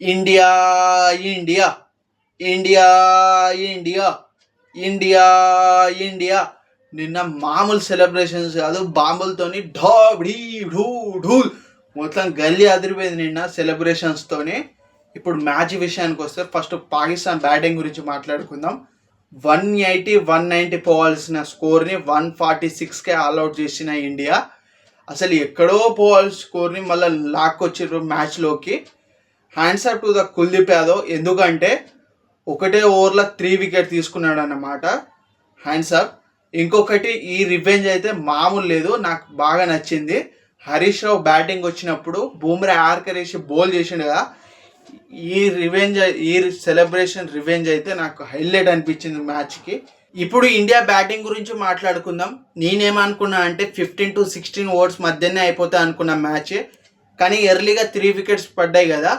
India India India India India India నిన్న మామూలు celebrations కాదు, బాంబులతోని ఢీ ఢూ ఢూల్ మొత్తం గల్లీ అదిరిపోయింది నిన్న సెలబ్రేషన్స్తోని. ఇప్పుడు మ్యాచ్ విషయానికి వస్తే ఫస్ట్ పాకిస్తాన్ బ్యాటింగ్ గురించి మాట్లాడుకుందాం. 180 190 పోవాల్సిన స్కోర్ని 146కే ఆల్అవుట్ చేసిన ఇండియా. అసలు ఎక్కడో పోవాల్సిన స్కోర్ని మళ్ళీ లాక్కొచ్చారు మ్యాచ్లోకి. Hands up to the Kuldeep Yadav, ఎందుకంటే ఒకటే ఓవర్లో 3 వికెట్ తీసుకున్నాడు అన్నమాట. Hands up. ఇంకొకటి, ఈ రివెంజ్ అయితే మామూలు లేదు, నాకు బాగా నచ్చింది. హరీష్ రావు బ్యాటింగ్ వచ్చినప్పుడు బూమ్రా యార్కర్ వేసి బౌల్ చేసిండు కదా, ఈ సెలబ్రేషన్ రివెంజ్ అయితే నాకు హైలైట్ అనిపించింది మ్యాచ్కి. ఇప్పుడు ఇండియా బ్యాటింగ్ గురించి మాట్లాడుకుందాం. నేనేమనుకున్నా అంటే 15 to 16 ఓవర్స్ మధ్యనే అయిపోతాయి అనుకున్న మ్యాచ్. కానీ ఎర్లీగా 3 వికెట్స్ పడ్డాయి కదా.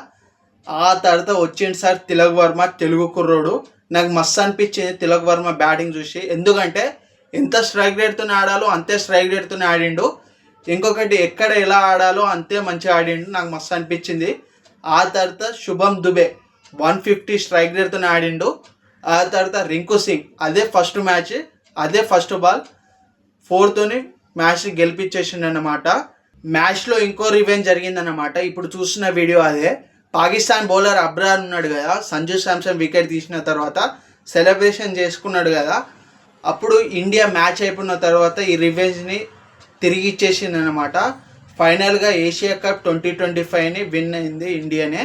ఆ తర్వాత వచ్చింది సార్ తిలక్ వర్మ, తెలుగు కుర్రోడు. నాకు మస్తు అనిపించింది తిలక్ వర్మ బ్యాటింగ్ చూసి, ఎందుకంటే ఎంత స్ట్రైక్ రేట్తో ఆడాలో అంతే స్ట్రైక్ రేట్తో ఆడిండు. ఇంకొకటి, ఎక్కడ ఎలా ఆడాలో అంతే మంచిగా ఆడిండు, నాకు మస్తు అనిపించింది. ఆ తర్వాత శుభం దుబే 150 స్ట్రైక్ రేట్తో ఆడిండు. ఆ తర్వాత రింకు సింగ్ అదే ఫస్ట్ మ్యాచ్, అదే ఫస్ట్ బాల్ 4తోని మ్యాచ్ గెలిపించేసిండు అన్నమాట. మ్యాచ్లో ఇంకో రివెంజ్ జరిగిందన్నమాట. ఇప్పుడు చూస్తున్న వీడియో అదే. పాకిస్తాన్ బౌలర్ అబ్రార్ ఉన్నాడు కదా, సంజు శాంసన్ వికెట్ తీసిన తర్వాత సెలబ్రేషన్ చేసుకున్నాడు కదా, అప్పుడు ఇండియా మ్యాచ్ అయిపోయిన తర్వాత ఈ రివెంజ్ని తిరిగి ఇచ్చేసింది అనమాట. ఫైనల్గా ఏషియా కప్ 2025ని విన్ అయింది ఇండియానే.